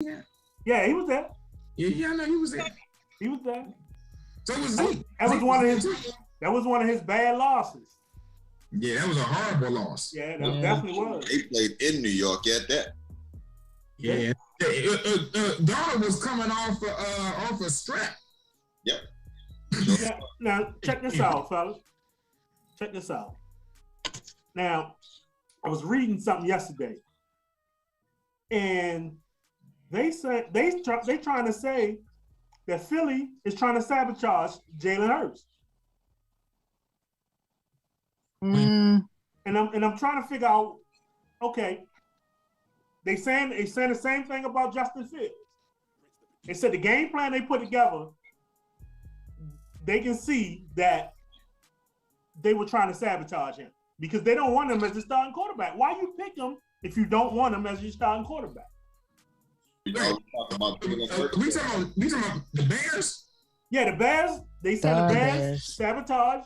Yeah, he was there. Yeah, I know he was there. He was there. So was Zeke. That was one of his bad losses. Yeah, that was a horrible loss. Yeah, that definitely was. They played in New York at that. Yeah. Donald was coming off a strap. Yep. Yeah. Now check this out, fellas. Check this out. Now, I was reading something yesterday, and they said they trying to say that Philly is trying to sabotage Jalen Hurts. And I'm trying to figure out, okay, they saying the same thing about Justin Fields. They said the game plan they put together, they can see that they were trying to sabotage him because they don't want him as the starting quarterback. Why you pick him if you don't want him as your starting quarterback? We talking about the Bears? Yeah, the Bears. They said the Bears sabotage.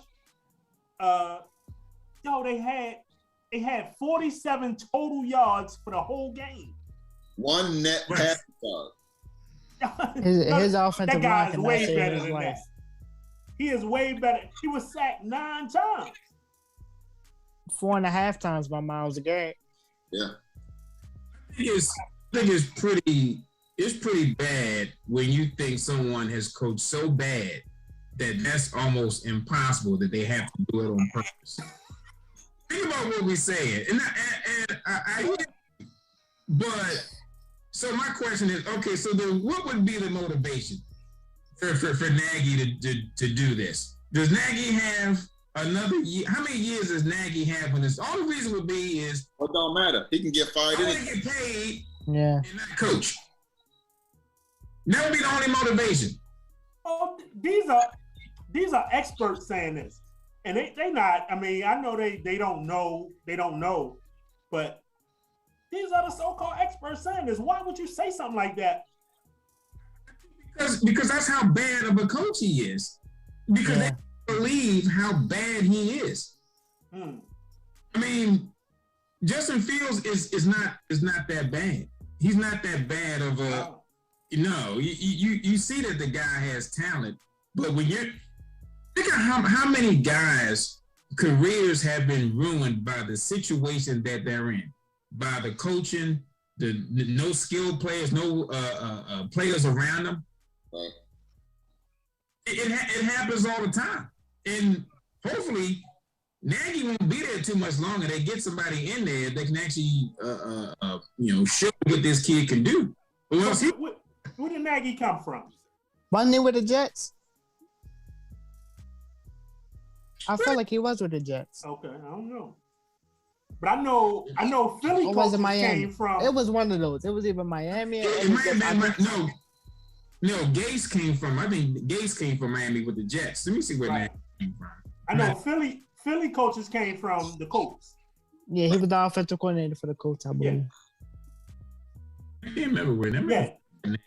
They had 47 total yards for the whole game. One net pass yard. His offensive that guy is line way better than that. He is way better. He was sacked 9 times. 4.5 times by Miles Garrett. Yeah. I think it's pretty bad when you think someone has coached so bad that that's almost impossible that they have to do it on purpose. Think about what we're saying, and I hear, but so my question is, okay, so then what would be the motivation for Nagy to do this? Does Nagy have another year? How many years does Nagy have when this? All the reason would be is it don't matter. He can get fired. I want to get paid. Yeah. And not coach. That would be the only motivation. Oh, these are experts saying this. And they not, I mean, I know they don't know, but these are the so-called experts saying this. Why would you say something like that? Because that's how bad of a coach he is. Because they believe how bad he is. I mean, Justin Fields is not that bad. He's not that bad of a you see that the guy has talent, but when you're think of how many guys' careers have been ruined by the situation that they're in, by the coaching, the no skilled players, no players around them. Right. It happens all the time, and hopefully Nagy won't be there too much longer. They get somebody in there that can actually show what this kid can do. Where did Nagy come from? Wasn't he with the Jets? I felt like he was with the Jets. Okay, I don't know. But I know Philly coaches came from. It was one of those. It was either Miami or No, Gase came from. I think Gase came from Miami with the Jets. Let me see where Nagy came from. I know Philly coaches came from the Colts. Yeah, he was the offensive coordinator for the Colts, I believe. I can't remember where that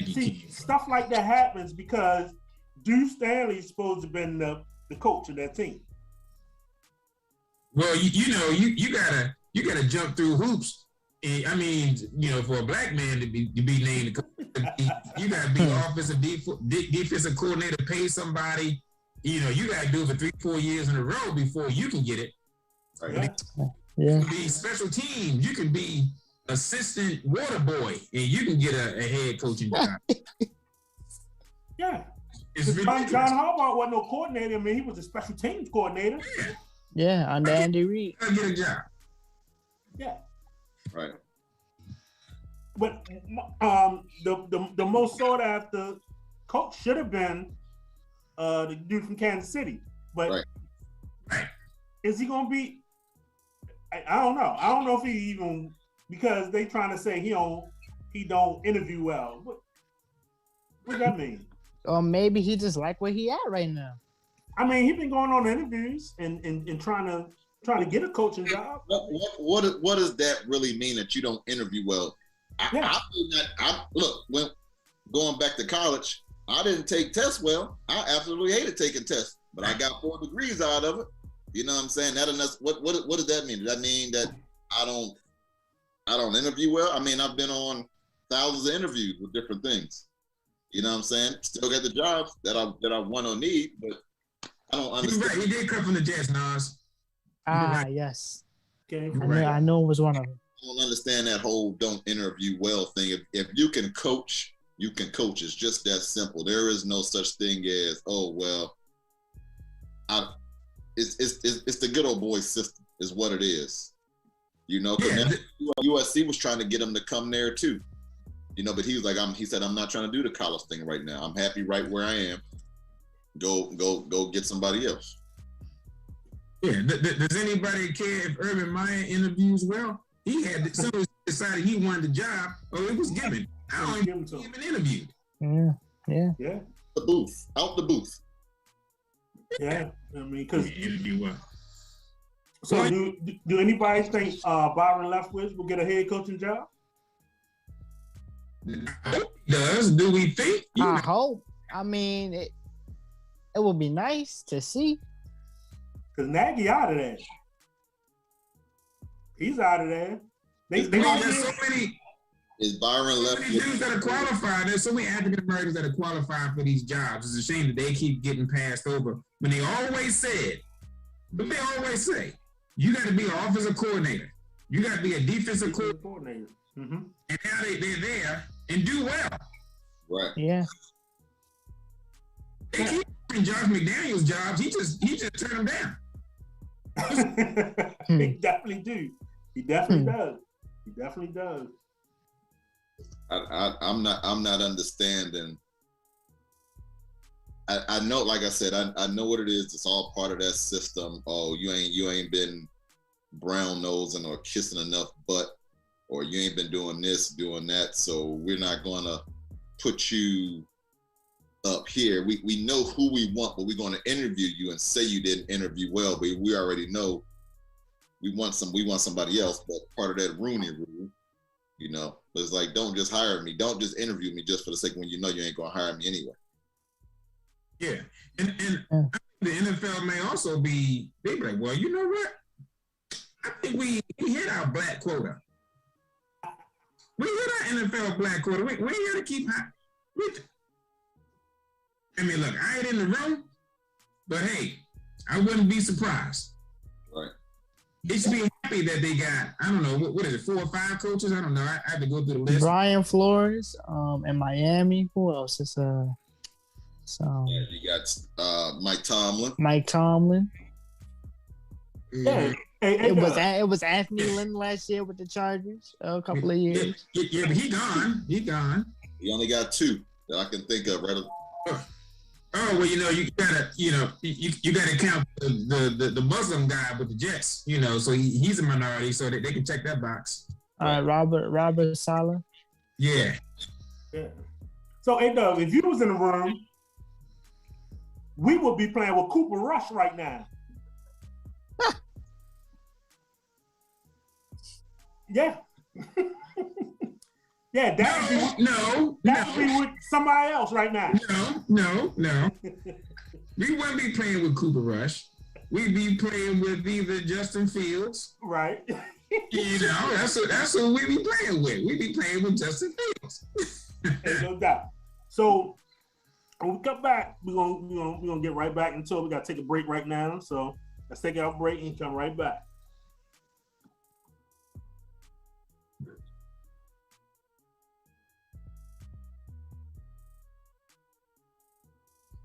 See, stuff like that happens because Deuce Stanley's supposed to have been the coach of that team. Well, you gotta jump through hoops. I mean, for a black man to be named, you gotta be offensive defensive coordinator, pay somebody. You gotta do it for 3-4 years in a row before you can get it. Yeah. You can be special teams. You can be assistant water boy, and you can get a head coaching job. Yeah. John Harbaugh wasn't no coordinator. I mean, he was a special teams coordinator. Yeah, under Andy Reid. I get a job. Yeah. Right. But the most sought after coach should have been the dude from Kansas City. But is he gonna be? I don't know. I don't know if he even, because they trying to say he don't interview well. What does that mean? Or maybe he just like where he at right now. I mean, he's been going on interviews and trying to get a coaching job. What does that really mean that you don't interview well? When going back to college, I didn't take tests well. I absolutely hated taking tests, but I got 4 degrees out of it. You know what I'm saying? What does that mean? Does that mean that I don't interview well? I mean, I've been on thousands of interviews with different things. You know what I'm saying? Still got the jobs that I want or need, but I don't understand. You're right. He did come from the Jets, Nas. Right. Yes. Okay. I know it was one of them. I don't understand that whole don't interview well thing. If you can coach, you can coach. It's just that simple. There is no such thing as, oh well, it's the good old boy system is what it is. You know, USC was trying to get him to come there too. You know, but he was like, he said, I'm not trying to do the college thing right now. I'm happy right where I am. Go get somebody else. Yeah. Does anybody care if Urban Meyer interviews well? He had decided he wanted the job, or it was given. I don't even interviewed. Yeah. The booth, out the booth. Yeah, I mean, because interview well. So do anybody think Byron Leftwich will get a head coaching job? Does do we think? I hope. I mean, it would be nice to see. Because Nagy out of there. He's out of there. There's so many. Is Byron Leftwich? Dudes that are qualified. There's so many African Americans that are qualified for these jobs. It's a shame that they keep getting passed over. When they always said, but they always say, you got to be an offensive coordinator. You got to be a defensive coordinator. Mm-hmm. And now they're there and do well. Right. Yeah. They keep getting Josh McDaniels jobs. He just turned them down. He definitely do. He definitely does. He definitely does. I'm not understanding. I know, like I said, I know what it is. It's all part of that system. Oh, you ain't been brown nosing or kissing enough butt, or you ain't been doing this, doing that. So we're not gonna put you up here. We know who we want, but we're gonna interview you and say you didn't interview well, but we already know we want somebody else. But part of that Rooney Rule, you know, it's like, don't just hire me. Don't just interview me just for the sake when you know you ain't gonna hire me anyway. Yeah, and the NFL may also be, they be like, well, you know what? I think we hit our black quota. We hit our NFL black quota. We got to keep high. I mean, look, I ain't in the room, but hey, I wouldn't be surprised. Right. They should be happy that they got, I don't know, what is it, 4 or 5 coaches? I don't know. I have to go through the list. Brian Flores in Miami. Who else is You got Mike Tomlin. Mike Tomlin. Yeah. It was Anthony Lynn last year with the Chargers a couple of years. Yeah, but he gone. He only got 2 that I can think of right. Oh well, you know, you gotta count the Muslim guy with the Jets, you know, so he's a minority, so they can check that box. Robert Saleh. Yeah. So hey Doug, if you was in the room, we would be playing with Cooper Rush right now. Yeah. Yeah, that would be with somebody else right now. No. We wouldn't be playing with Cooper Rush. We'd be playing with either Justin Fields. Right. You know, that's who we be playing with. We be playing with Justin Fields. No doubt. So when we come back, we're gonna get right back into it. We gotta take a break right now. So let's take our break and come right back.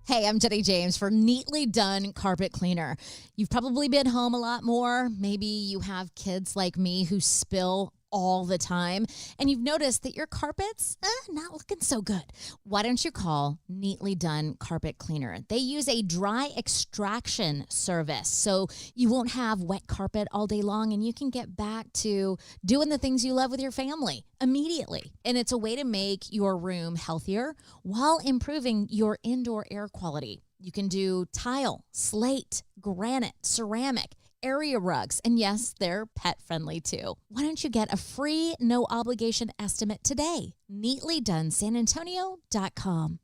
Hey, I'm Jenny James for Neatly Done Carpet Cleaner. You've probably been home a lot more. Maybe you have kids like me who spill all the time, and you've noticed that your carpet's not looking so good. Why don't you call Neatly Done Carpet Cleaner? They use a dry extraction service, so you won't have wet carpet all day long, and you can get back to doing the things you love with your family immediately. And it's a way to make your room healthier while improving your indoor air quality. You can do tile, slate, granite, ceramic, area rugs, and yes, they're pet-friendly too. Why don't you get a free, no-obligation estimate today? NeatlyDoneSanAntonio.com.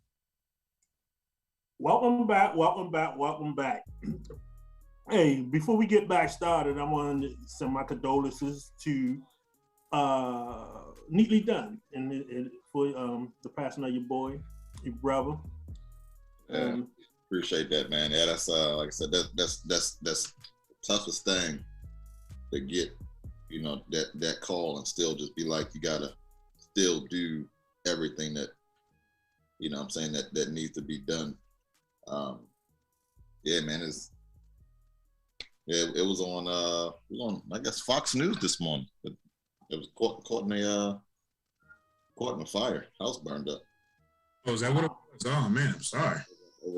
Welcome back. Hey, before we get back started, I want to send my condolences to neatly done, and for the passing of your boy, your brother. Appreciate that, man. Yeah, that's like I said, that's the toughest thing to get, that call and still just be like, you gotta still do everything that, I'm saying that needs to be done. Yeah, man, it was on I guess Fox News this morning. But it was caught in a fire. House burned up. Oh, is that what it was? Oh man, I'm sorry.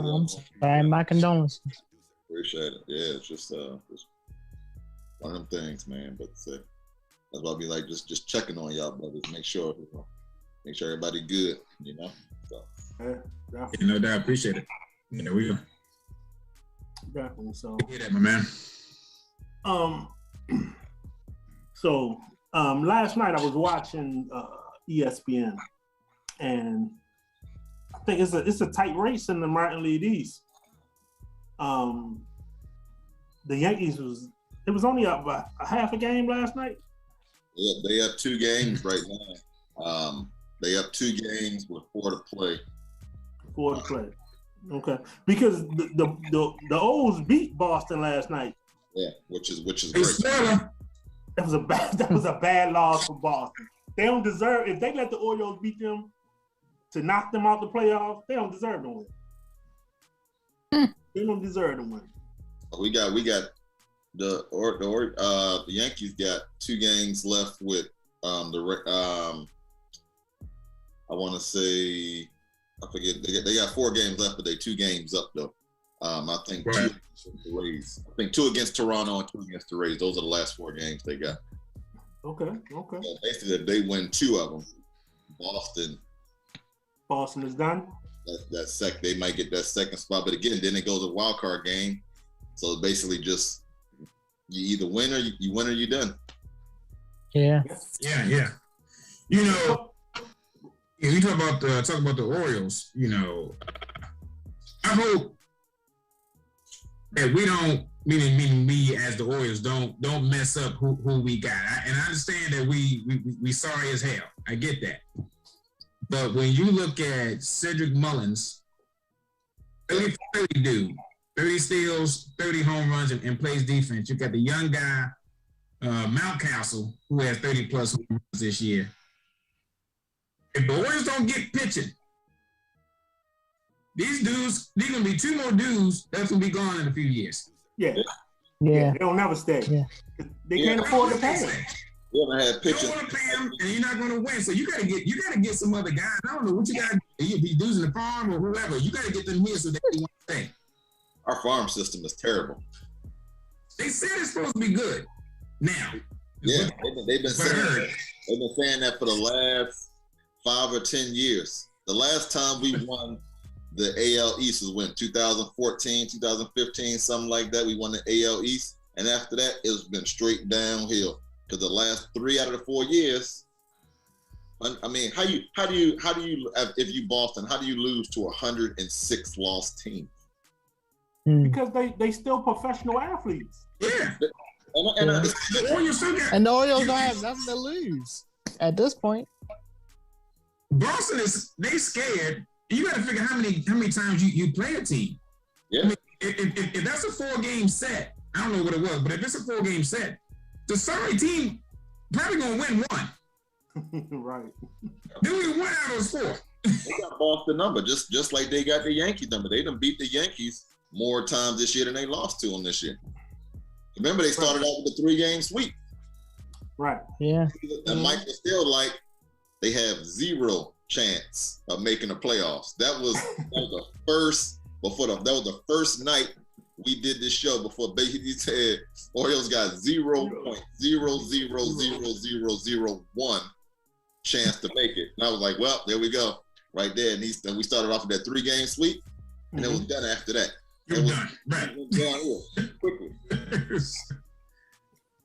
I'm sorry, my condolences. Appreciate it. Yeah, it's just one of them things, man. But that's why I be like just checking on y'all brothers, make sure everybody good, So. Yeah, no doubt, appreciate it. Yeah, we go. Definitely. So hear that, my man. So last night I was watching ESPN, and I think it's a tight race in the American League East. The Yankees was only up by a half a game last night. Yeah, they have 2 games right now. They have 2 games with 4 to play. 4 to play. Okay, because the O's beat Boston last night. Yeah, which is great. That was a bad loss for Boston. They don't deserve, if they let the Orioles beat them to knock them out the playoffs, they don't deserve to win. They don't deserve to win. We got the Yankees got 2 games left with I want to say, I forget, they got 4 games left, but they 2 games up though. I think 2 against the Rays. I think 2 against Toronto and 2 against the Rays. Those are the last 4 games they got. Okay. So basically, if they win 2 of them, Boston is done. They might get that second spot, but again, then it goes a wild card game. So it's basically just you either win or you win or you're done. Yeah. Yeah. If you talk about the Orioles, I hope that we don't, meaning me as the Orioles, don't mess up who we got. And I understand that we sorry as hell. I get that. But when you look at Cedric Mullins, 30 dude, 30 steals, 30 home runs, and plays defense. You got the young guy, Mountcastle, who has 30 plus home runs this year. If the Warriors don't get pitching, these gonna be 2 more dudes that's gonna be gone in a few years. Yeah. They don't never stay. Yeah. They can't afford to pay them. You haven't had pitching. You don't want to pay them, and you're not gonna win. So you gotta get some other guys. I don't know what you got. These dudes in the farm or whoever. You gotta get them here so they want to stay. Our farm system is terrible. They said it's supposed to be good. Now. Yeah, they've been saying that for the last 5 or 10 years. The last time we won the AL East was when 2014, 2015, something like that. We won the AL East, and after that, it's been straight downhill. Because the last 3 out of the 4 years, I mean, how do you if you Boston, how do you lose to 106 lost teams? Because they still professional athletes. Yeah. And the Orioles don't have nothing to lose at this point. Boston they scared. You got to figure how many times you play a team. Yeah. I mean, if that's a 4-game set, I don't know what it was, but if it's a 4-game set, the sorry team probably gonna win 1. Right. Then we win out of those 4. They got Boston number, just like they got the Yankees number. They done beat the Yankees more times this year than they lost to them this year. Remember, they started out with a 3-game sweep. Right. Yeah. And Mike was still like, they have 0 chance of making the playoffs. That was the first night we did this show before Baby said Orioles got 0.0000001 chance to make it. And I was like, well, there we go. Right there. And we started off with that 3-game sweep, and it was done after that. It was done. Right. Quickly.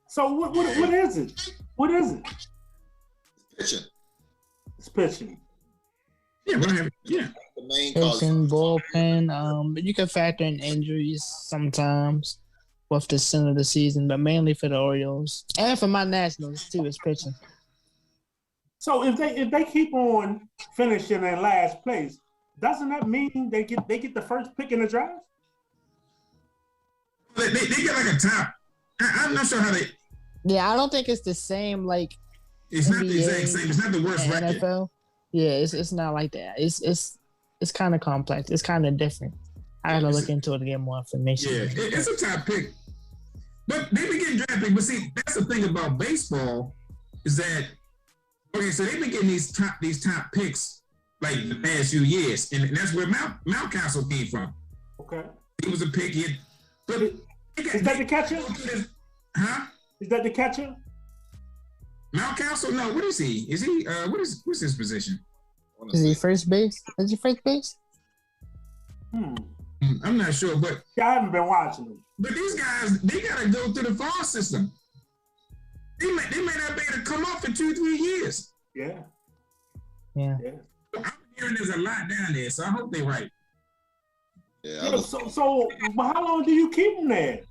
So what is it? What is it? Pitching. It's pitching. Yeah, the main cause. Pitching, bullpen. But you can factor in injuries sometimes with the center of the season, but mainly for the Orioles and for my Nationals too. It's pitching. So if they keep on finishing in last place, doesn't that mean they get the first pick in the draft? They get like a top. I'm not sure how they. Yeah, I don't think it's the same. Like it's NBA, not the exact same. It's not the worst record. NFL. Yeah, it's not like that. It's kind of complex. It's kind of different. I gotta look into it to get more information. Yeah, it's a top pick, but they been getting drafted. But see, that's the thing about baseball is that okay, so they've been getting these top picks like the past few years, and that's where Mountcastle came from. Okay, he was a pick. But is that the catcher? Huh? Is that the catcher? Mountcastle? No. What is he? Is he? What's his position? Is he first base? Is he first base? I'm not sure, but I haven't been watching them. But these guys, they gotta go through the farm system. They may not be able to come up for 2-3 years. Yeah. Yeah. I'm hearing there's a lot down there, so I hope they're right. Yeah. So how long do you keep them there?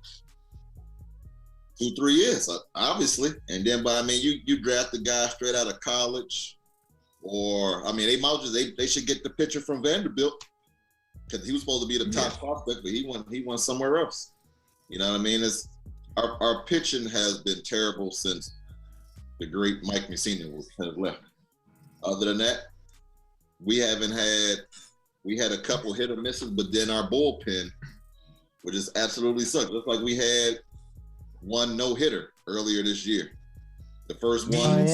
2-3 years, obviously, and then, but I mean, you draft the guy straight out of college, or I mean, they should get the pitcher from Vanderbilt. Because he was supposed to be the top prospect, but he went somewhere else. You know what I mean? It's our pitching has been terrible since the great Mike Mussina has left. Other than that, we had a couple hit or misses, but then our bullpen, which is absolutely sucked. Looks like we had one no-hitter earlier this year. The first one. Oh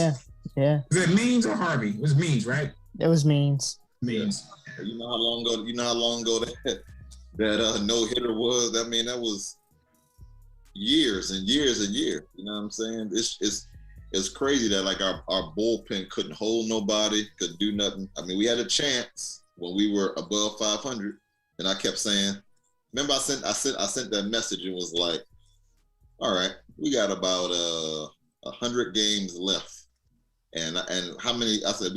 yeah. Was it Means or Harvey? It was Means, right? It was Means. Means. Yeah. You know how long ago that no-hitter was? I mean, that was years and years and years. You know what I'm saying? It's crazy that like our bullpen couldn't hold nobody, couldn't do nothing. I mean, we had a chance when we were above 500, and I kept saying, remember I sent that message and was like, all right, we got about 100 games left. And how many? I said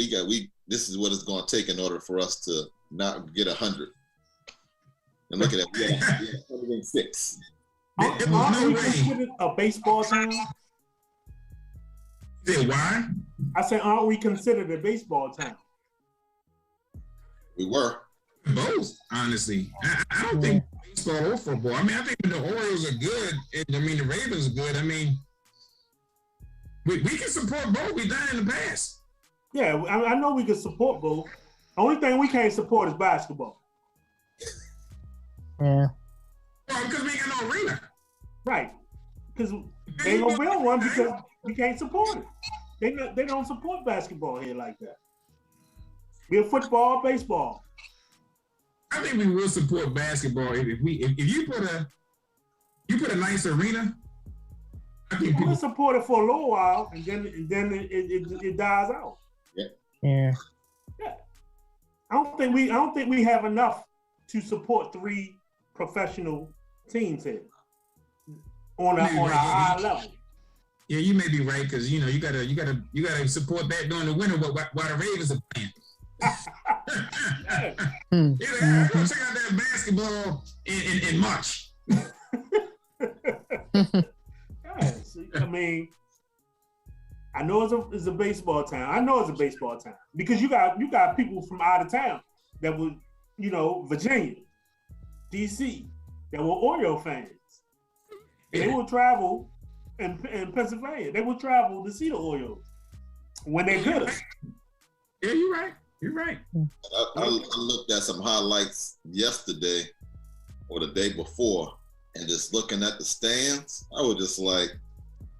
this is what it's going to take in order for us to not get 100. And look at that, we had 106. Aren't we considered a baseball town? Say why? I said, aren't we considered a baseball town? We were. Both, honestly. I don't think baseball or football. I mean, I think the Orioles are good, and I mean the Ravens are good. I mean, we can support both. We've done it in the past. Yeah, I know we can support both. The only thing we can't support is basketball. Yeah. Well, because we ain't got no arena. Right. Because they ain't gonna build one because we can't support it. They don't support basketball here like that. We're football, baseball. I think we will support basketball if you put a nice arena. I think people support it for a little while, and then it dies out. Yeah. I don't think we have enough to support 3 professional teams here on a high level. Yeah, you may be right because you gotta support that during the winter while the Ravens are playing. I'm gonna check out that basketball in March. I mean, I know it's a baseball town. I know it's a baseball town because you got people from out of town that were, Virginia, DC, that were Oriole fans. They will travel in Pennsylvania. They will travel to see the Orioles when they're good. Yeah, you're right. You're right. I looked at some highlights yesterday or the day before, and just looking at the stands, I was just like,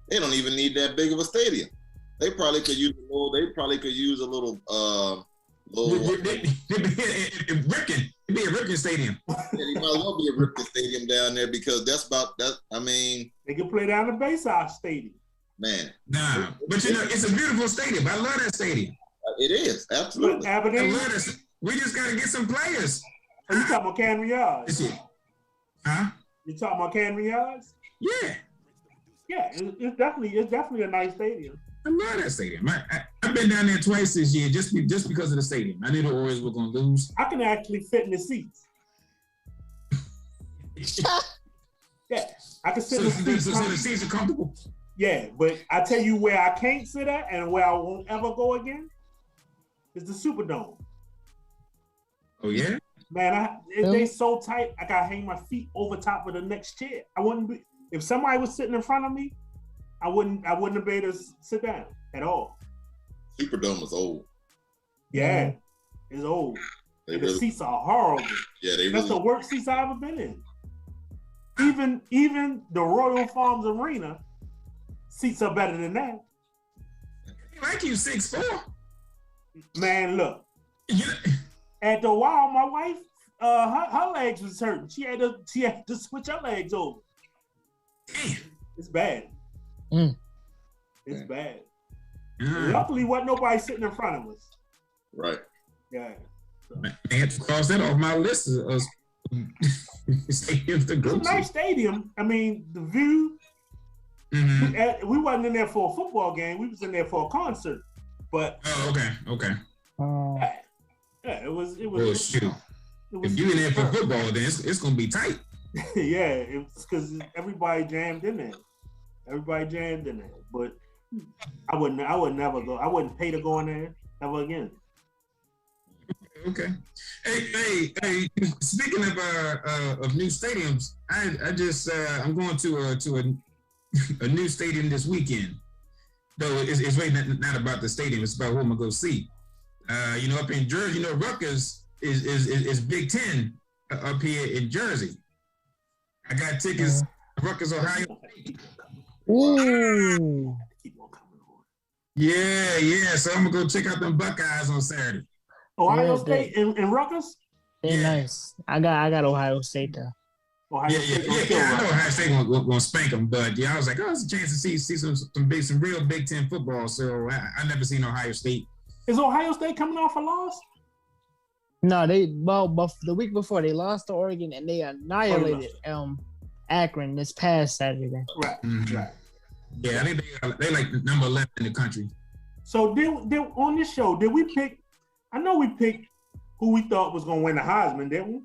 they don't even need that big of a stadium. They probably could use a little Ripken. It'd be a Ripken Stadium. Yeah, it might well be a Ripken Stadium down there because that's about that. I mean, they can play down the B.O.S.S Stadium. Man, nah, but it's a beautiful stadium. I love that stadium. It is absolutely. I love this. We just gotta get some players. Are you talking about Camden Yards? Huh? You talking about Camden Yards? Yeah. Yeah, it's definitely a nice stadium. I love that stadium. I've been down there twice this year just because of the stadium. I knew the Orioles were gonna lose. I can actually fit in the seats. Yeah, I can sit in the seats. So the seats are comfortable. Yeah, but I tell you where I can't sit at and where I won't ever go again. It's the Superdome. Oh yeah. Man, they so tight. I gotta hang my feet over top of the next chair. I wouldn't be if somebody was sitting in front of me. I wouldn't have been able to sit down at all. Superdome was old. Yeah, it's old. The seats are horrible. Yeah, that's the worst seats I've ever been in. Even the Royal Farms Arena seats are better than that. Like you 6'4". Man, look. Yeah. After a while, my wife, her legs was hurting. She had to switch her legs over. Damn. It's bad. It's bad. Luckily, wasn't nobody sitting in front of us. Right. Yeah. So. I had to cross that off my list of stadiums to go to. It's a nice stadium. I mean, the view. Mm-hmm. We wasn't in there for a football game. We was in there for a concert. But okay. Yeah, it was. Well, shoot. If you in there for football, then it's gonna be tight. Yeah, it's because everybody jammed in there. But I would never go. I wouldn't pay to go in there ever again. Okay. Hey. Speaking of new stadiums, I just I'm going to a new stadium this weekend. Though it's really not about the stadium. It's about what I'm gonna go see. Up in Jersey, Rutgers is Big Ten up here in Jersey. I got tickets. Rutgers, Ohio. Ooh. Yeah. So I'm gonna go check out them Buckeyes on Saturday. Ohio State and Rutgers. They're nice. I got Ohio State though. I know Ohio State gonna spank them, but I was like, it's a chance to see some real Big Ten football. So I never seen Ohio State. Is Ohio State coming off a loss? No, the week before they lost to Oregon and they annihilated Akron this past Saturday. Right. Yeah, I think they like number 11 in the country. So did on this show, did we pick? I know we picked who we thought was gonna win the Heisman, didn't we?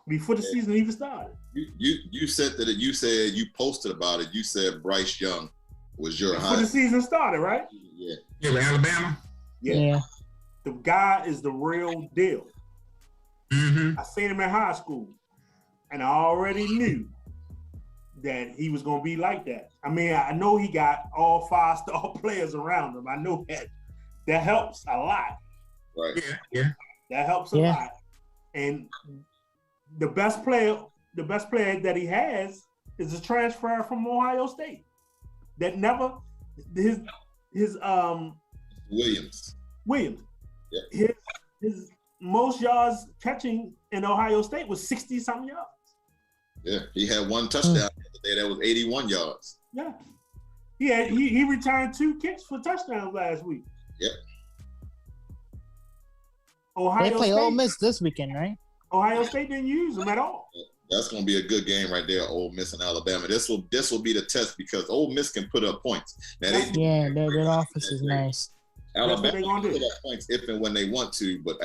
Before the season even started. You said that you said you posted about it. You said Bryce Young was your Heisman. Before the season started, right? Yeah, with Alabama. Yeah. The guy is the real deal. Mm-hmm. I seen him in high school, and I already knew that he was going to be like that. I mean, I know he got all 5-star players around him. I know that helps a lot. Right. Yeah. That helps a lot. And the best player that he has is a transfer from Ohio State. That never his Williams. Yeah. His most yards catching in Ohio State was 60-something yards. Yeah, he had one touchdown the other day that was 81 yards. Yeah. He returned 2 kicks for touchdowns last week. Yep. They play Ole Miss this weekend, right? Ohio State didn't use them at all. That's going to be a good game right there, Ole Miss and Alabama. This will be the test because Ole Miss can put up points. Now their offense is nice. Alabama can put up points if and when they want to, but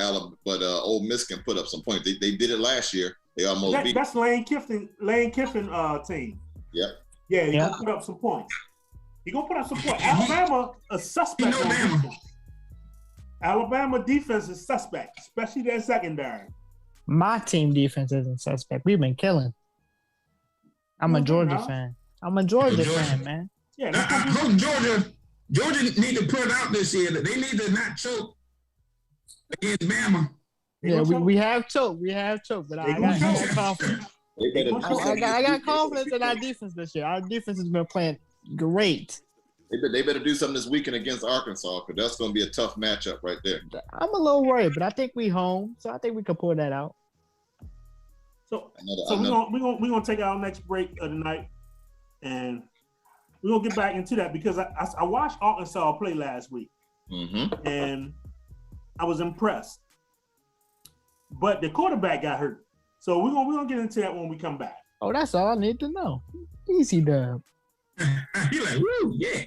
Ole Miss can put up some points. They did it last year. They almost beat. That's Lane Kiffin team. Yep. Yeah, he's gonna put up some points. He's gonna put up some points. Alabama a suspect on defense. Alabama defense is suspect, especially their secondary. My team defense isn't suspect. We've been killing. I'm a Georgia fan. I'm a Georgia fan, man. Yeah, I hope Georgia need to put it out this year that they need to not choke against Bama. Yeah, we have choked. But I got confidence. I got confidence in our defense this year. Our defense has been playing great. They better do something this weekend against Arkansas because that's going to be a tough matchup right there. I'm a little worried, but I think we home, so I think we can pull that out. So we're gonna take our next break of the night, and we're gonna get back into that because I watched Arkansas play last week, and I was impressed. But the quarterback got hurt, so we're gonna get into that when we come back. Oh, that's all I need to know. Easy dub. You're like, woo, yeah.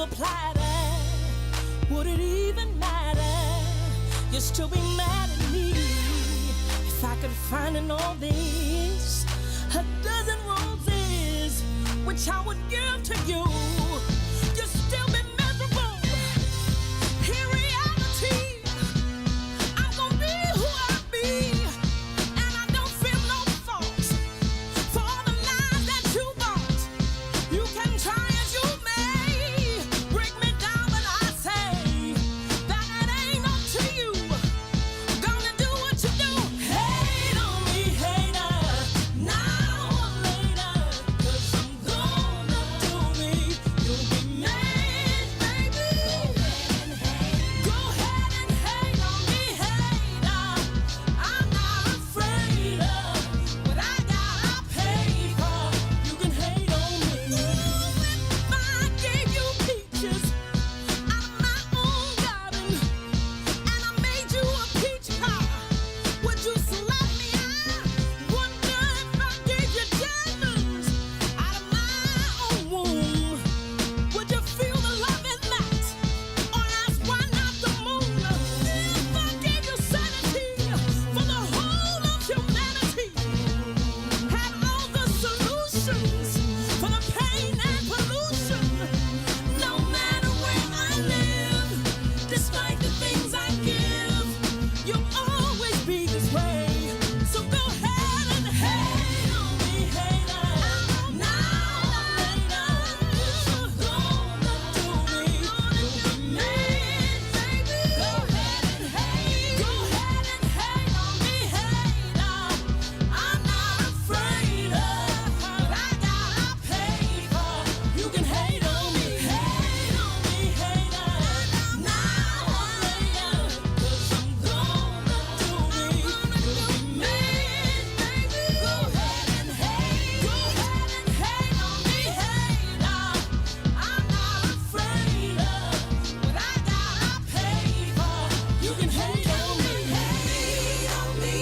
silver platter, would it even matter? You'd still be mad at me if I could find in all this a dozen roses, which I would give to you. You'd still be miserable. In reality, I'm gonna be who I be, and I don't feel no fault for all the lies that you bought. You can try as you may, break me down, but I say that it ain't up to you. Gonna do what you do. Hate on me, hater, now or later, 'cause I'm gonna do me. You'll be mad, baby. Go ahead and hate on me, hater. I'm not afraid of what I got paid for. You can hate on me. If I gave you peaches out of my own garden, and I made you a peach pie, would you slap me? I wonder if I gave you diamonds out of my own womb, would you feel the love in that? Or ask why not the moon? If I gave you sanity for the whole of humanity, had all the solutions for the pain and pollution, no matter where I live, despite the things I give, you'll always be this way. So go ahead and hate on me, hater. Now or later, you're gonna do me. You'll be mad, baby. Go ahead and hate. Go ahead and hate on me, hater. I'm not afraid of what I got paid for. You can hate on me, hater. Now or later, 'cause I'm gonna do me. You'll be mad, baby. Go ahead and hate. Go ahead and hate on me, hater. I'm not afraid of what I got paid for. You can hate on me,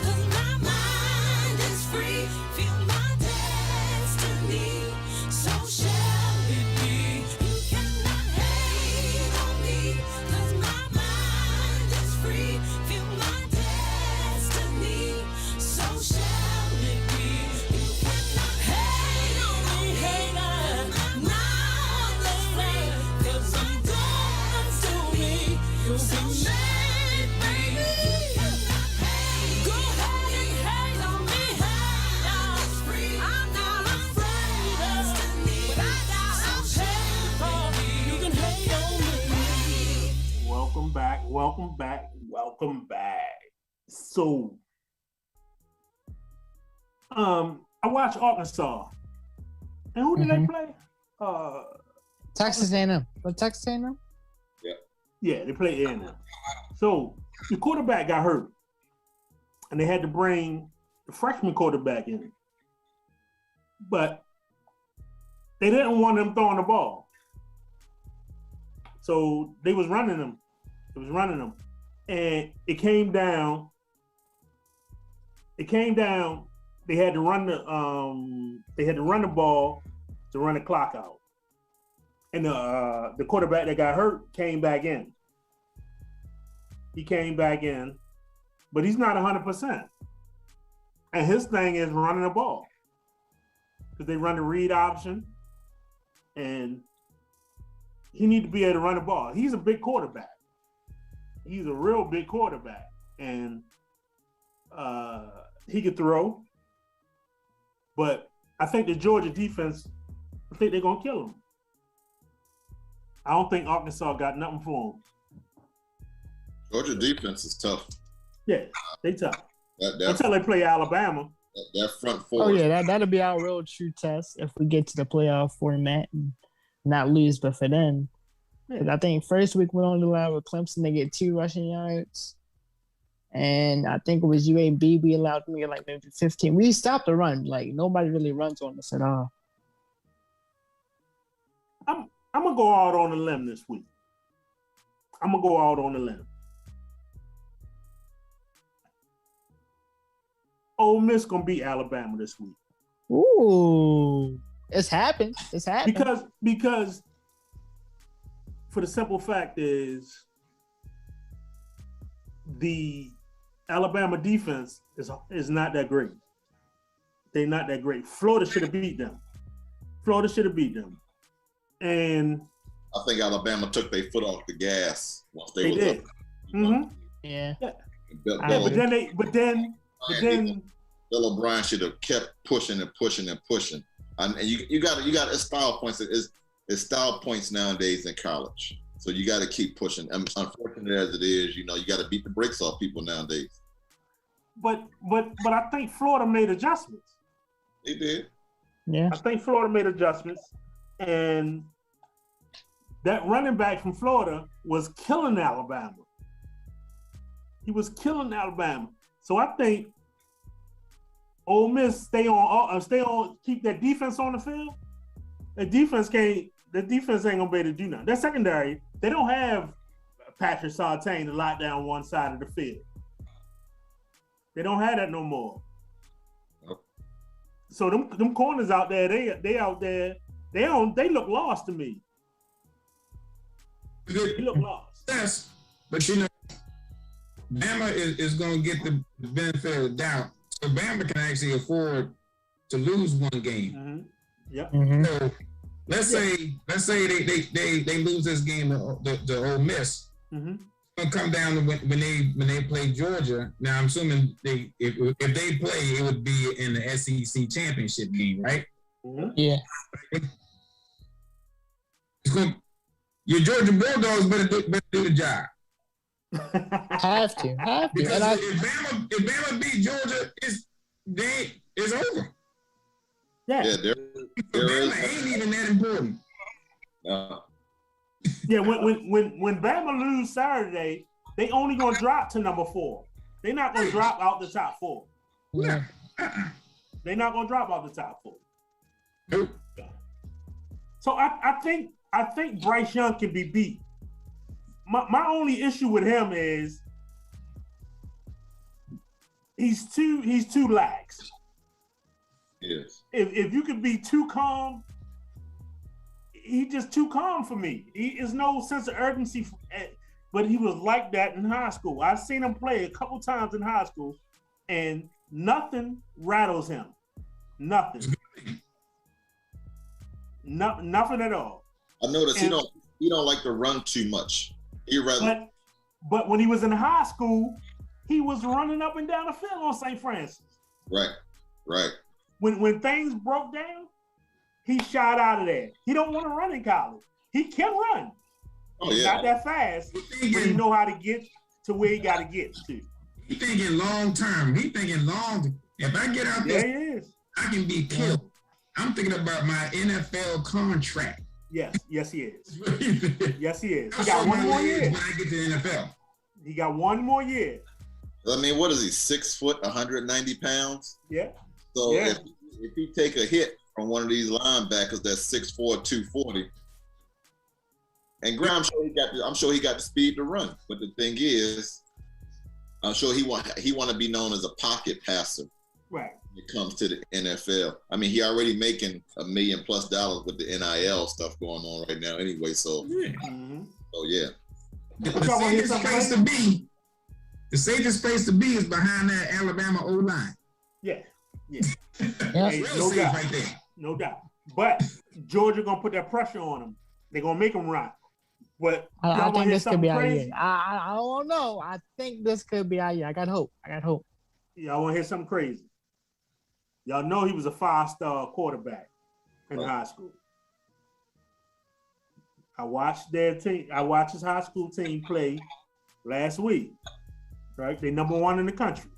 'cause my mind is free. Feel my destiny, so shall it be. You cannot hate on me, 'cause my mind is free. Feel my destiny, so shall it be. You cannot hate on me, hater. Now or later, 'cause I'm gonna do me. You'll be mad, baby. Go ahead and hate on me, hater. I'm not afraid of what I got paid for. You can hate on me. Welcome back, welcome back, welcome back. So, I watched Arkansas. And who did they play? Texas A&M. But Texas A&M? Yeah, they played A&M. So the quarterback got hurt, and they had to bring the freshman quarterback in. But they didn't want him throwing the ball, so they was running him. And it came down. They had to run the ball to run the clock out. And the quarterback that got hurt came back in. He came back in, but he's not 100%. And his thing is running the ball, because they run the read option, and he need to be able to run the ball. He's a big quarterback. He's a real big quarterback, and he could throw. But I think the Georgia defense, I think they're gonna kill him. I don't think Arkansas got nothing for him. Georgia defense is tough. Yeah, they tough. That Until they play Alabama. That front four. Oh yeah, that'll be our real true test if we get to the playoff format and not lose. But for them, I think first week we only allowed with Clemson they get 2 rushing yards, and I think it was UAB we allowed them to get like maybe 15. We stopped the run, like nobody really runs on us at all. I'm gonna go out on a limb this week. Ole Miss gonna beat Alabama this week. Ooh, it's happened. Because for the simple fact is the Alabama defense is not that great. They're not that great. Florida should have beat them. And I think Alabama took their foot off the gas once they did. up. Mm-hmm. Yeah. But then Bill O'Brien should have kept pushing. And you got it's style points. It's style points nowadays in college. So you got to keep pushing. Unfortunate as it is, you got to beat the brakes off people nowadays. But I think Florida made adjustments. They did. Yeah. I think Florida made adjustments, and that running back from Florida was killing Alabama. He was killing Alabama. So I think Ole Miss keep that defense on the field. The defense ain't gonna be able to do nothing. That secondary, they don't have Patrick Surtain to lock down one side of the field. They don't have that no more. Nope. So them corners out there, they out there, they look lost to me. They look lost. Yes, but Bama is going to get the benefit of the doubt. So Bama can actually afford to lose one game. Mm-hmm. Yep. Mm-hmm. So let's say they lose this game to Ole Miss. Mm-hmm. It's gonna come down to when they play Georgia. Now I'm assuming if they play, it would be in the SEC championship game, right? Mm-hmm. Yeah. Your Georgia Bulldogs better do the job. Have to. Because if Bama beat Georgia, it's over. Yeah. Yeah, Bama ain't even that important. Yeah, when Bama lose Saturday, they only gonna drop to number 4. They're not gonna drop out the top 4. Yeah. They're not gonna drop out the top 4. Nope. So I think Bryce Young can be beat. My only issue with him is he's too lax. Yes. If you could be too calm, he's just too calm for me. He is no sense of urgency, but he was like that in high school. I've seen him play a couple times in high school, and nothing rattles him. Nothing. Nothing at all. I noticed he don't like to run too much. He rather. But when he was in high school, he was running up and down the field on St. Francis. Right. When things broke down, he shot out of there. He don't want to run in college. He can run. Oh, He's yeah. not that fast, but he know how to get to where he got to get to. He thinking long term. He thinking long. If I get out there, Yeah, he is. I can be killed. I'm thinking about my NFL contract. Yes, he is. Yes, he is. He I'll got show one my more legs year. when I get to the NFL. He got one more year. I mean, what is he? 6 foot, 190 pounds. Yeah. So Yeah. if he take a hit from one of these linebackers that's 6'4", 240, and Graham, I'm sure he got the speed to run. But the thing is, I'm sure he want to be known as a pocket passer. Right. When it comes to the NFL. I mean, he already making $1 million+ with the NIL stuff going on right now anyway. So, Mm-hmm. so yeah. The safest place to be is behind that Alabama O-line. Yeah. Hey, no safe doubt. right there. No doubt. But Georgia gonna put that pressure on him. They're gonna make him run. But I think this could be our crazy? year. I don't know. I think this could be our year. I got hope. Y'all want to hear something crazy? Y'all know he was a 5-star quarterback in high school. I watched their team. I watched his high school team play last week. Right, they number 1 in the country.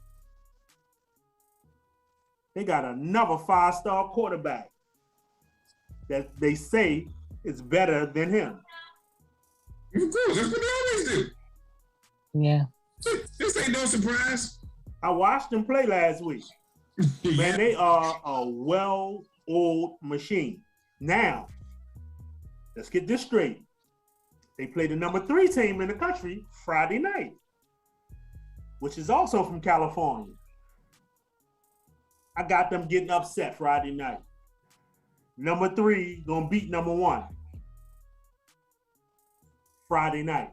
They got another 5-star quarterback that they say is better than him. Of course, that's what they always do. Yeah. This ain't no surprise. I watched them play last week. Man, they are a well-oiled machine. Now, let's get this straight. They play the number 3 team in the country Friday night, which is also from California. I got them getting upset Friday night. Number 3 gonna beat number 1. Friday night.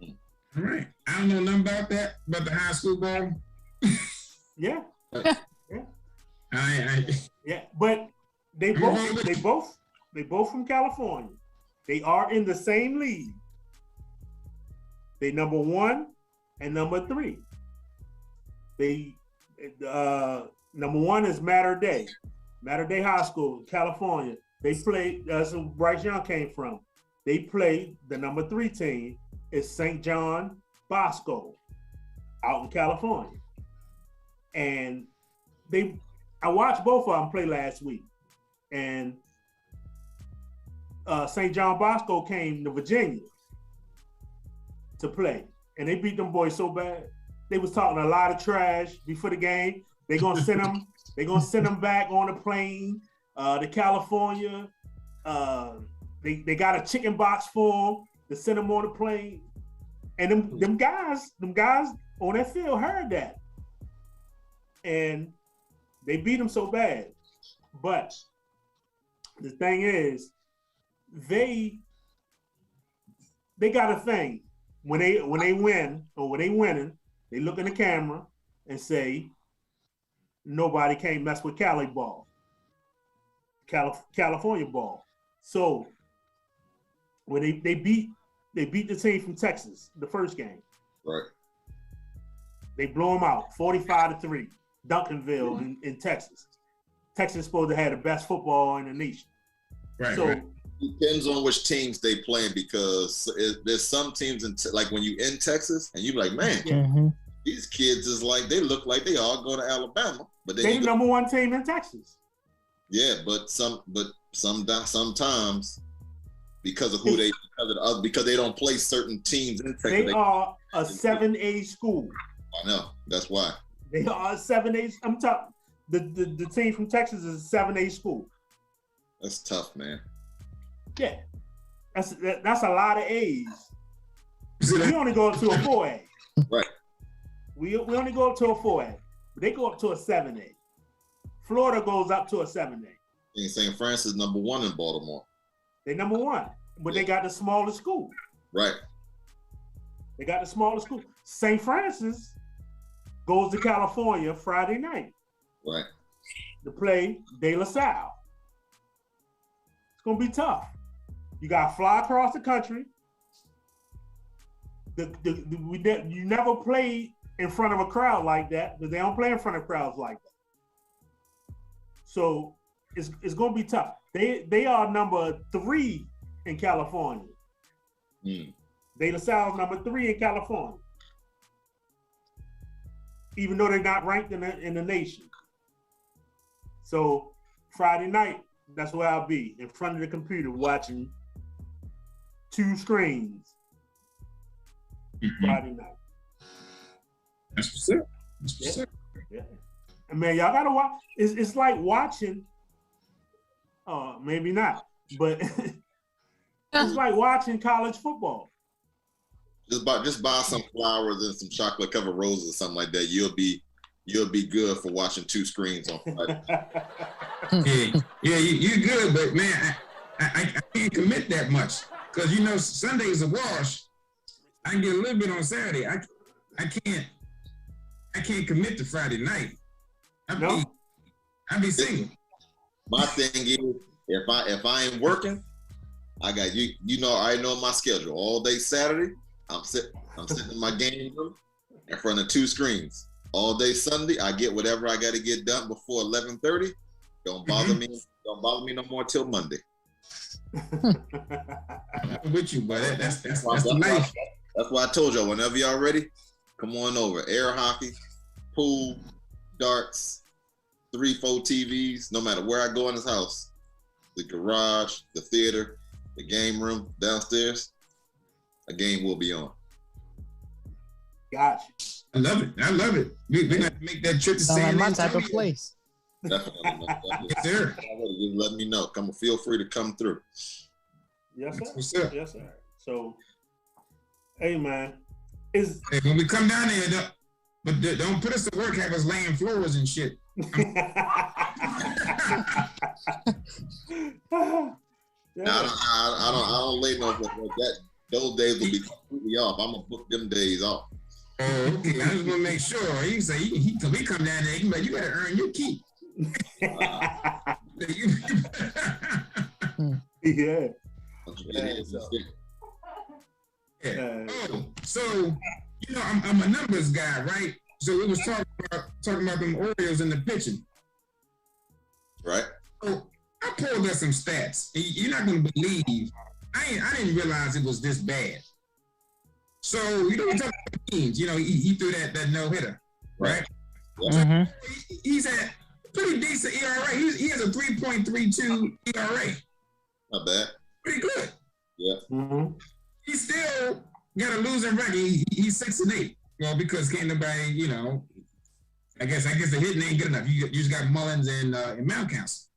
All right. I don't know nothing about that, about the high school ball. Yeah. I Yeah, but they both from California. They are in the same league. They number 1 and number 3. They number 1 is Mater Dei High School, California. They play. That's where Bryce Young came from. They play the number 3 team is St. John Bosco, out in California, and I watched both of them play last week, and St. John Bosco came to Virginia to play, and they beat them boys so bad. They was talking a lot of trash before the game. They gonna send them. They gonna send them back on the plane to California. They got a chicken box for them to send them on the plane, and them guys on that field heard that, and they beat them so bad. But the thing is, they got a thing. When they win or when they winning, they look in the camera and say, nobody can't mess with Cali ball, California ball. So when they beat the team from Texas the first game, right? They blow them out 45-3, Duncanville in Texas. Texas is supposed to have the best football in the nation. Right. So. Right. Depends on which teams they playing, because there's some teams like when you in Texas and you like, man, these kids is like, they look like they all go to Alabama, but they the number 1 team in Texas. Yeah, but sometimes because of because they don't play certain teams in Texas. They are a 7A school. I know, that's why. They are a 7A. I'm talking the team from Texas is a 7A school. That's tough, man. Yeah, that's a lot of A's. We only go up to a 4A. Right. We only go up to a 4A, but they go up to a 7A. Florida goes up to a 7A. And St. Francis number 1 in Baltimore. They number 1, but they got the smallest school. Right. They got the smallest school. St. Francis goes to California Friday night. Right. To play De La Salle. It's gonna be tough. You got to fly across the country. You never play in front of a crowd like that, because they don't play in front of crowds like that. So it's going to be tough. They are number 3 in California. De La Salle is number 3 in California, even though they're not ranked in the nation. So Friday night, that's where I'll be, in front of the computer watching 2 screens. Friday night. That's what's up. That's what's up. Yeah. And man, y'all gotta watch. It's like watching. Maybe not, but it's like watching college football. Just buy some flowers and some chocolate covered roses or something like that. You'll be good for watching 2 screens on Friday. Yeah, you're good, but man, I can't commit that much, because Sunday's a wash. I can get a little bit on Saturday. I can't commit to Friday night. I'd be single. My thing is, if I ain't working, I got I already know my schedule. All day Saturday, I'm sitting in my game room in front of 2 screens. All day Sunday, I get whatever I got to get done before 11:30. Don't bother me. Don't bother me no more till Monday. I'm with you, but that's the life. That's why I told y'all, whenever y'all ready, come on over. Air hockey, pool, darts, 3-4 TVs. No matter where I go in this house, the garage, the theater, the game room downstairs, a game will be on. Gotcha. I love it. We got to make that trip to San Antonio. My type of place. Definitely. Yes, sir. Just let me know. Feel free to come through. Yes, sir. What's up? Yes, sir. So, hey, man. Hey, when we come down there, don't put us to work, have us laying floors and shit. I don't lay no like that. those days will be completely off. I'm gonna book them days off. Oh, okay. I just want to make sure. He say he come down there. But you better earn your keep. Yeah. Yeah. Oh, so I'm a numbers guy, right? So we was talking about them Orioles in the pitching, right? So I pulled up some stats. You're not gonna believe. I didn't realize it was this bad. So we talking about Means. He threw that no hitter, right? Yeah. So he's at pretty decent ERA. He has a 3.32 ERA. Not bad. Pretty good. Yeah. Mm-hmm. He still got a losing record. He's 6-8. Well, because can't nobody, I guess the hitting ain't good enough. You just got Mullins and Mount Council.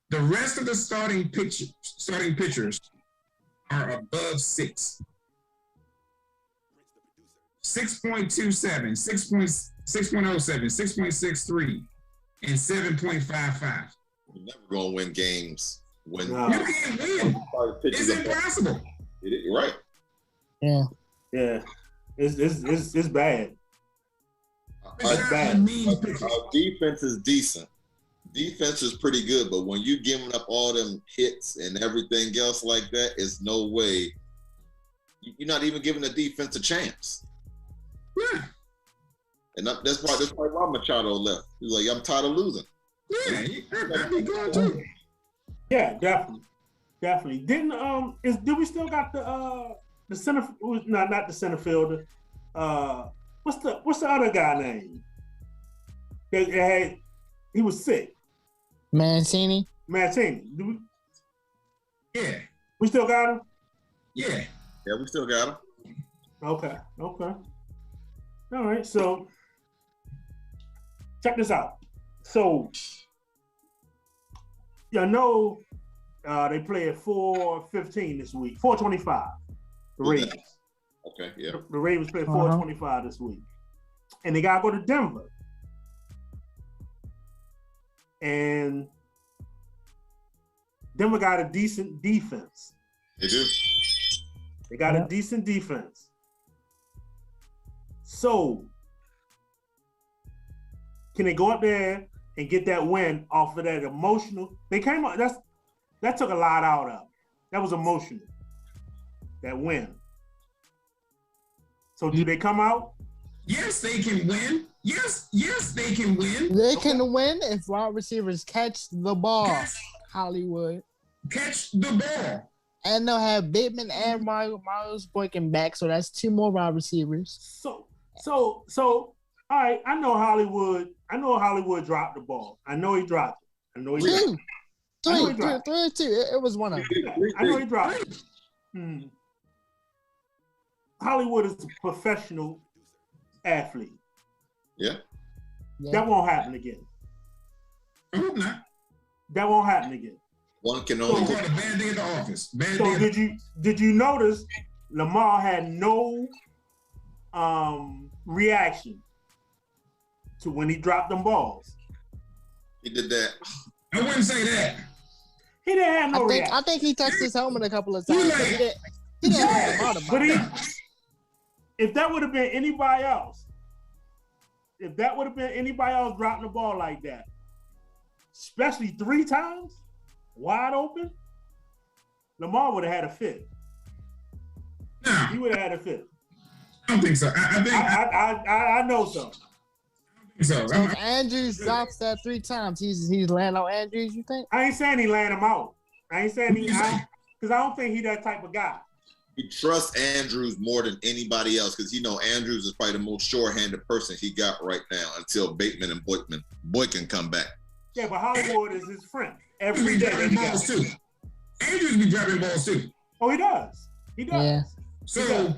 The rest of the starting pitchers are above 6. 6.27, 6.07, 6.63, and 7.55. You're never gonna win games when you can't win. It's impossible. Right. Yeah. Yeah. It's bad. It's bad. Our defense is decent. Defense is pretty good, but when you're giving up all them hits and everything else like that, it's no way. You're not even giving the defense a chance. Yeah. And that's why Machado left. He's like, I'm tired of losing. Yeah, I'd be going too. Yeah, definitely. Didn't do we still got the center? No, not the center fielder. What's the other guy name? He was sick. Mancini. Do we? Yeah. We still got him. Yeah. Yeah, we still got him. Okay. All right. So check this out. So they play at 4:15 this week. 4:25. The Ravens. Okay. Yeah. The Ravens play at 4:25 this week, and they gotta go to Denver. And Denver got a decent defense. They do. They got a decent defense. So, can they go up there and get that win off of that emotional? They came up. That took a lot out of. That was emotional. That win. So, do they come out? Yes, they can win. Yes, they can win. They can win if wide receivers catch the ball. Hollywood. Catch the ball. And they'll have Bateman and Miles Boykin back, so that's 2 more wide receivers. So, all right. I know Hollywood dropped the ball. I know he dropped it. Three, two. It was one of them. I know he dropped it. Hollywood is a professional athlete. Yeah. That won't happen again. I hope not. That won't happen again. One can only call it a bad day at the office. Did you notice Lamar had no reaction to when he dropped them balls? He did that. I wouldn't say that. He didn't have no reaction. I think he touched his helmet a couple of times. He didn't have a but if that would have been anybody else, dropping the ball like that, especially 3 times, wide open, Lamar would have had a fit. No. He would have had a fit. I don't think so. I know so. So if Andrews drops that 3 times, he's laying on Andrews, you think? I ain't saying he laying him out. I ain't saying because I don't think he that type of guy. He trusts Andrews more than anybody else because Andrews is probably the most sure-handed person he got right now until Bateman and Boykin come back. Yeah, but Hollywood is his friend. Every day dropping balls too. Andrews be dropping balls too. Oh, he does. Yeah. So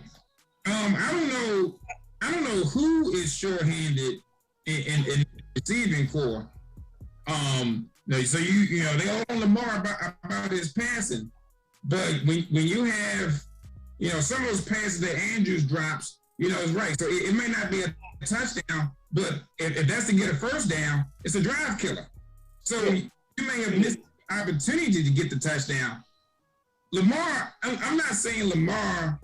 I don't know who is sure-handed in the receiving core. So they all on Lamar about his passing, but when you have some of those passes that Andrews drops, is right. So it may not be a touchdown, but if that's to get a first down, it's a drive killer. So you may have missed the opportunity to get the touchdown, Lamar, I'm not saying Lamar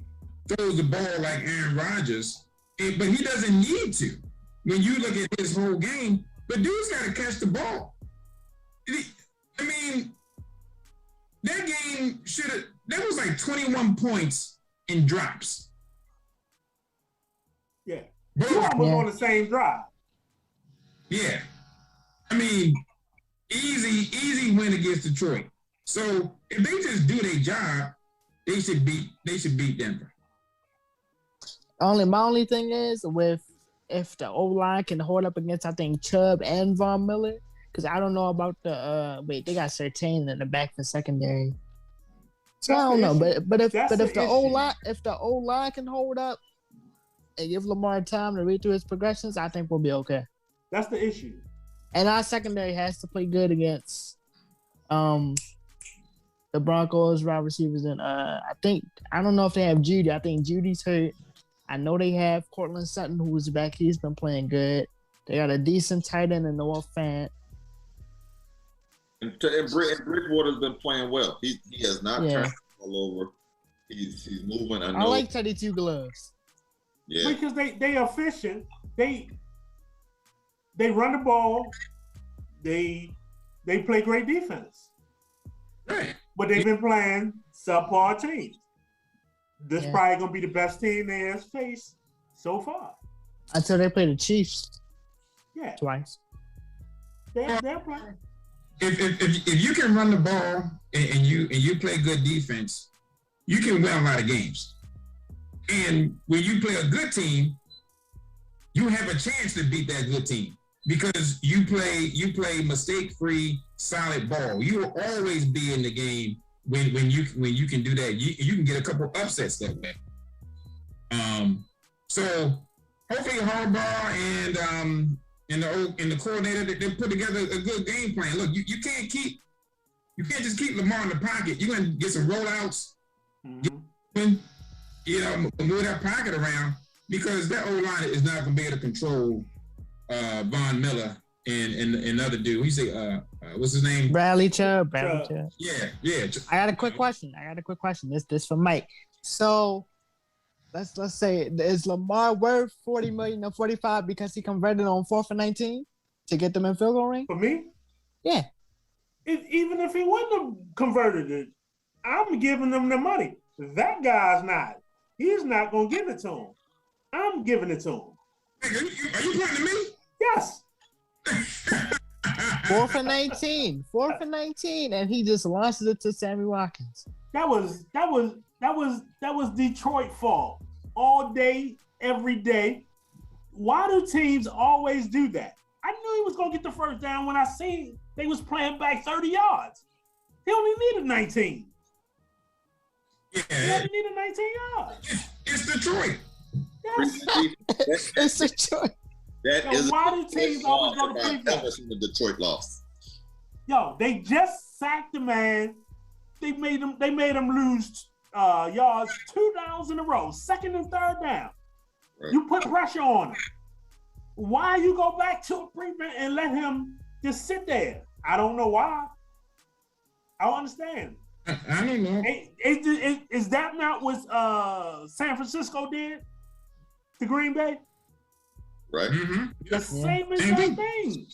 throws the ball like Aaron Rodgers, but he doesn't need to. When you look at his whole game, but dude's got to catch the ball. I mean, that game that was like 21 points in drops. Yeah. Two of them was on the same drive. Yeah. I mean, easy win against Detroit. So if they just do their job, they should beat Denver. My only thing is if the O-line can hold up against, I think, Chubb and Von Miller, because I don't know about they got Surtain in the back for secondary. So I don't know, but if the O-line can hold up and give Lamar time to read through his progressions, I think we'll be okay. That's the issue. And our secondary has to play good against the Broncos wide receivers, and I don't know if they have Judy. I think Judy's hurt. I know they have Cortland Sutton, who's back. He's been playing good. They got a decent tight end in Noah Fant. And Bridgewater's been playing well. He has not turned all over. He's moving. I like 32 gloves. Yeah, because they efficient. They run the ball. They play great defense. Right. But they've been playing subpar teams. This probably gonna be the best team they have faced so far. Until they play the Chiefs. Yeah. Twice. They're playing. If you can run the ball and you play good defense, you can win a lot of games. And when you play a good team, you have a chance to beat that good team because you play mistake-free, solid ball. You will always be in the game when you can do that. You can get a couple upsets that way. So hopefully Harbaugh and the coordinator, they put together a good game plan. Look, you can't just keep Lamar in the pocket. You're gonna get some rollouts, move that pocket around because that O-line is not gonna be able to control Von Miller and other dude. We say what's his name? Bradley Chubb. Yeah. I got a quick question. This for Mike. So let's say, is Lamar worth $40 million or $45 because he converted on 4th and 19 to get them in field goal range? For me? Yeah. Even if he wouldn't have converted it, I'm giving them the money. That guy's not. He's not gonna give it to him. I'm giving it to him. Are you pointing to me? Yes. 4th and 19, and he just launches it to Sammy Watkins. That was Detroit fault all day, every day. Why do teams always do that? I knew he was gonna get the first down when I seen they was playing back 30 yards. He only needed 19. Yeah. He only needed 19 yards. It's Detroit. Yes. It's Detroit. Why do teams always go to prevent? The Detroit loss. Yo, they just sacked the man. They made him lose yards 2 downs in a row, 2nd and 3rd down. Right. You put pressure on him. Why you go back to a prevent and let him just sit there? I don't know why. I don't understand. I don't know. Is that not what San Francisco did to Green Bay? Right. Mm-hmm. The same exact thing.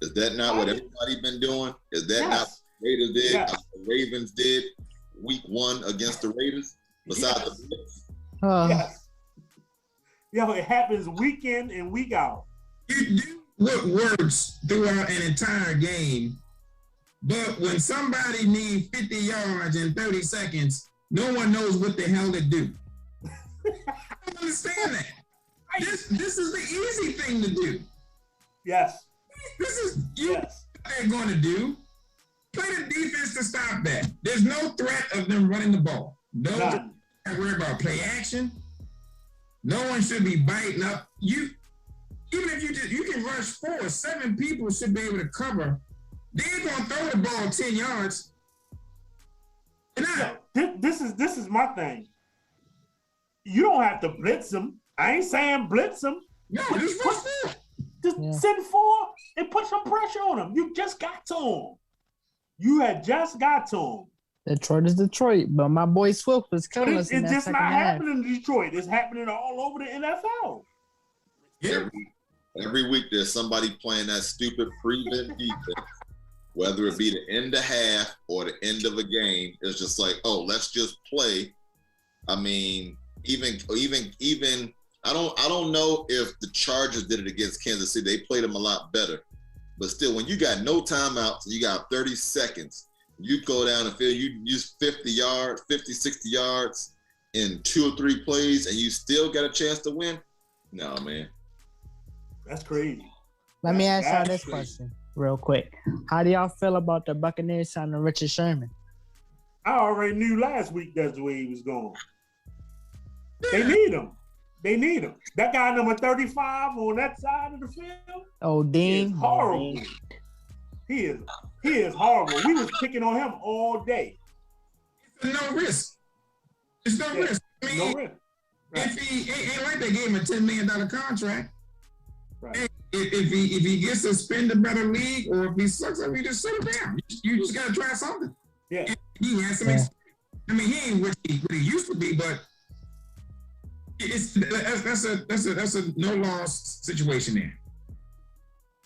Is that not what everybody been doing? Is that not what the Raiders did? Yes. The Ravens did week 1 against the Raiders? Besides the Blitz? Yes. Yo, it happens week in and week out. You do what works throughout an entire game, but when somebody needs 50 yards in 30 seconds, no one knows what the hell to do. I don't understand that. This is the easy thing to do. Yes. This is what they're going to do. Play the defense to stop that. There's no threat of them running the ball. Don't worry about play action. No one should be biting up. Even if you can rush 4 or 7 people should be able to cover. They ain't gonna throw the ball 10 yards. This is my thing. You don't have to blitz them. I ain't saying blitz them. No, just send 4 and put some pressure on them. You just got to them. You had just got to them. Detroit is Detroit, but my boy Swift was killing us in that just second not half. happening in Detroit. It's happening all over the NFL. Yeah. Every week there's somebody playing that stupid prevent defense, whether it be the end of half or the end of a game. It's just like, oh, let's just play. I mean, even I don't know if the Chargers did it against Kansas City. They played them a lot better. But still, when you got no timeouts and you got 30 seconds, you go down the field, you use 50 yards, 50, 60 yards in 2 or 3 plays, and you still got a chance to win? No, man. That's crazy. Let me ask y'all this question real quick. How do y'all feel about the Buccaneers signing Richard Sherman? I already knew last week that's the way he was going. They need him. They need him. That guy number 35 on that side of the field. Oh, Dean. He is horrible. He is horrible. We was picking on him all day. It's no risk. It's no risk. I mean, no risk. Right. If he ain't like they gave him a $10 million contract. Right. If he gets suspended by the league, or if he sucks up, you just sit him down. You just gotta try something. Yeah. And he has some. I mean, he ain't what he used to be, but that's a no loss situation there.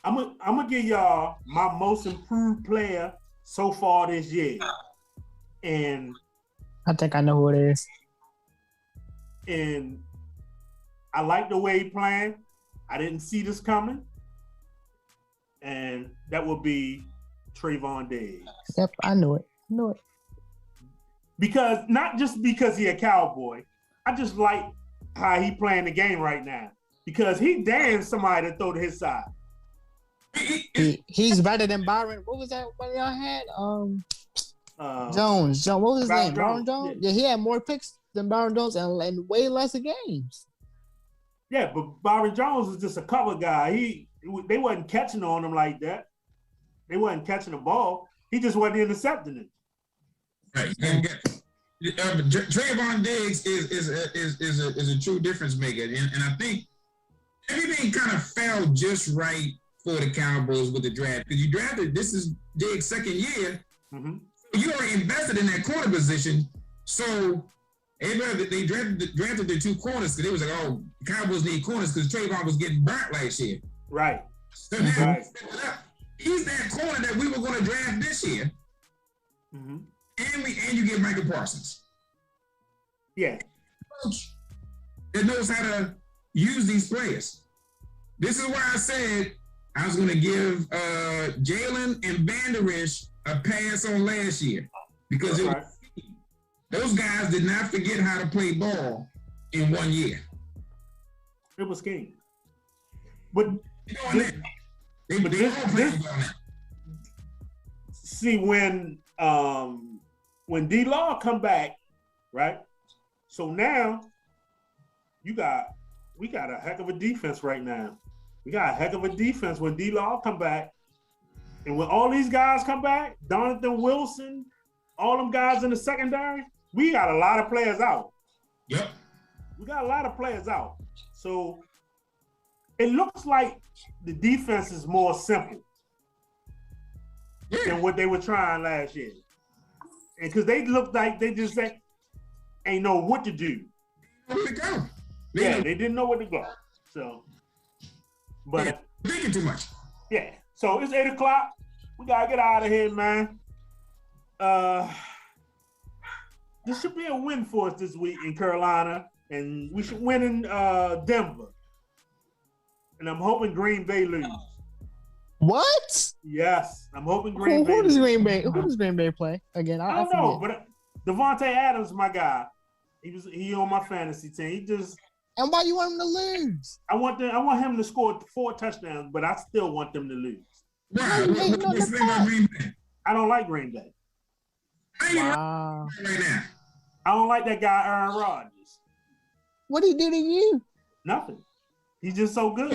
I'm gonna give y'all my most improved player so far this year, and I think I know who it is. And I like the way he playing. I didn't see this coming, and that would be Trayvon Diggs. Yep, I knew it. Because not just because he a Cowboy, I just like how he playing the game right now. Because he dares somebody to throw to his side. He's better than Byron. What was that one y'all had? Jones. What was his name? Byron Jones? Yeah, he had more picks than Byron Jones and way less of games. Yeah, but Byron Jones was just a cover guy. They wasn't catching on him like that. They wasn't catching the ball. He just wasn't intercepting it. Right. Trayvon Diggs is a true difference maker, and I think everything kind of fell just right for the Cowboys with the draft, because you drafted, this is Diggs' second year. Mm-hmm. You already invested in that corner position, so they drafted the 2 corners because they was like, oh, the Cowboys need corners because Trayvon was getting burnt last year. Right. So now he's that corner that we were going to draft this year. Mm-hmm. And you get Michael Parsons. Yeah. Coach that knows how to use these players. This is why I said I was going to give Jalen and Vander Esch a pass on last year, because those guys did not forget how to play ball in 1 year. It was game. But see, when D-Law come back, right? So now we got a heck of a defense right now. We got a heck of a defense when D-Law come back. And when all these guys come back, Donovan Wilson, all them guys in the secondary, we got a lot of players out. Yep. We got a lot of players out. So it looks like the defense is more simple than what they were trying last year. And because they looked like they just ain't know what to do. Where to go? They didn't know where to go. So, but thinking too much. Yeah. So it's 8:00. We gotta get out of here, man. This should be a win for us this week in Carolina, and we should win in Denver. And I'm hoping Green Bay lose. What? Yes, I'm hoping Green Bay. Who does Green Bay play again? I don't know, but Devontae Adams, my guy, he on my fantasy team. And why you want him to lose? I want him to score 4 touchdowns, but I still want them to lose. Wow. I don't like Green Bay. Wow. Right now. I don't like that guy, Aaron Rodgers. What did he do to you? Nothing. He's just so good.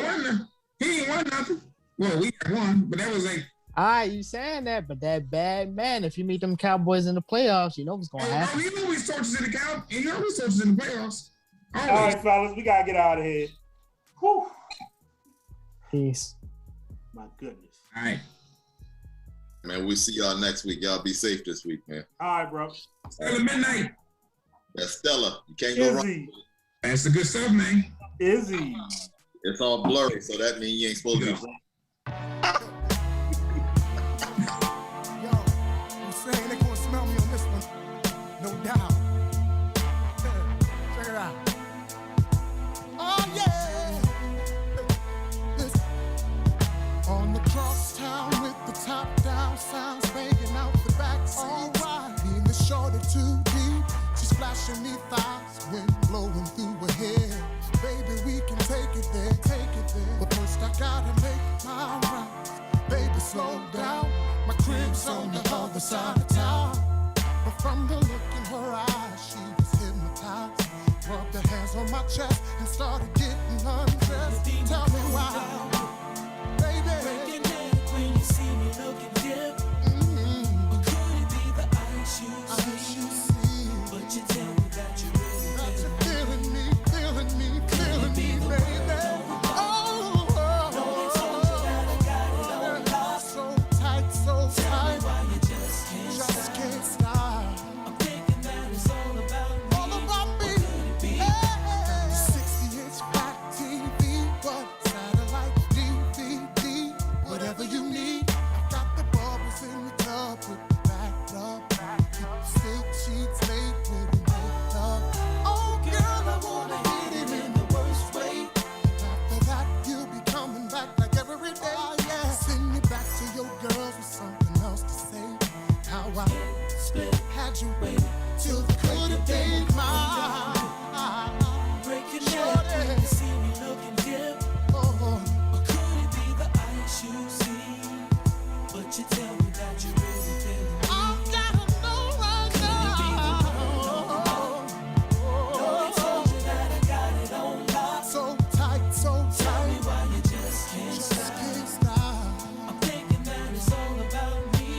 He ain't won nothing. Well, we got one, but that was like. All right, you saying that, but that bad man, if you meet them Cowboys in the playoffs, you know what's going to happen. He always torches in the Cowboys. He always torches in the playoffs. Always. All right, fellas, we got to get out of here. Whew. Peace. My goodness. All right. Man, we'll see y'all next week. Y'all be safe this week, man. All right, bro. Stella midnight. That's Stella. You can't go wrong. Izzy. That's the good stuff, man. Izzy. It's all blurry, so that means you ain't supposed to be. Yo, I'm saying they're gonna smell me on this one, no doubt. Check it out. Oh yeah. Listen. On the crosstown with the top down, sounds banging out the backseat. Alright, being the shorter too deep, she's flashing me thighs, wind blowing through her hair. Baby, we can take it there, but first I gotta make my rounds. Baby, slow down, my crib's on the other side of town. But from the look in her eyes, she was hypnotized. Rubbed her hands on my chest and started getting undressed. Tell me why, baby. Breaking neck when you see me looking dip. Or could it be the ice you see? But you tell me that you really feeling me, baby. Oh, know they told you that I got it on lock. so tight. Tell me why you just can't stop. I'm thinking that it's all about me. All about me. What could it be? 60-inch flat TV, but satellite DVD, whatever you need. I got the bubbles in the tub, put the back up. Keep the silk sheets laid when we wake up. Oh, girl, I wanna hit it in the worst way. After that, you'll be coming back like every day. Oh, yeah. Send me back to your girls with something else to say. How I Split, had you wait till the could have been mine. breaking neck when you see me looking dip. Oh, Or could it be the ice you see? But you tell me that you really feel me. I gotta know right Know they told you that I got it on lock. So tight. Tell me why you just can't Just stop. can't stop. I'm thinking that it's all about me.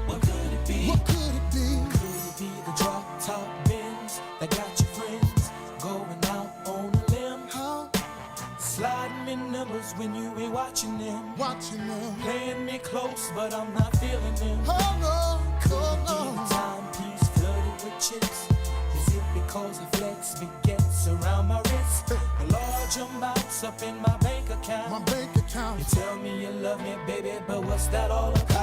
What could it be? What could it be? Could it be the drop top bins that got your friends going out on a limb? Huh? Sliding in numbers when you ain't watching them. Watching them. Playing me close, but I'm not feeling them. Oh no, Could it be the timepiece flooded with chips? Is it because the flex begets around my wrist? The large amounts up in my bank account. my bank account. You tell me you love me, baby, but what's that all about?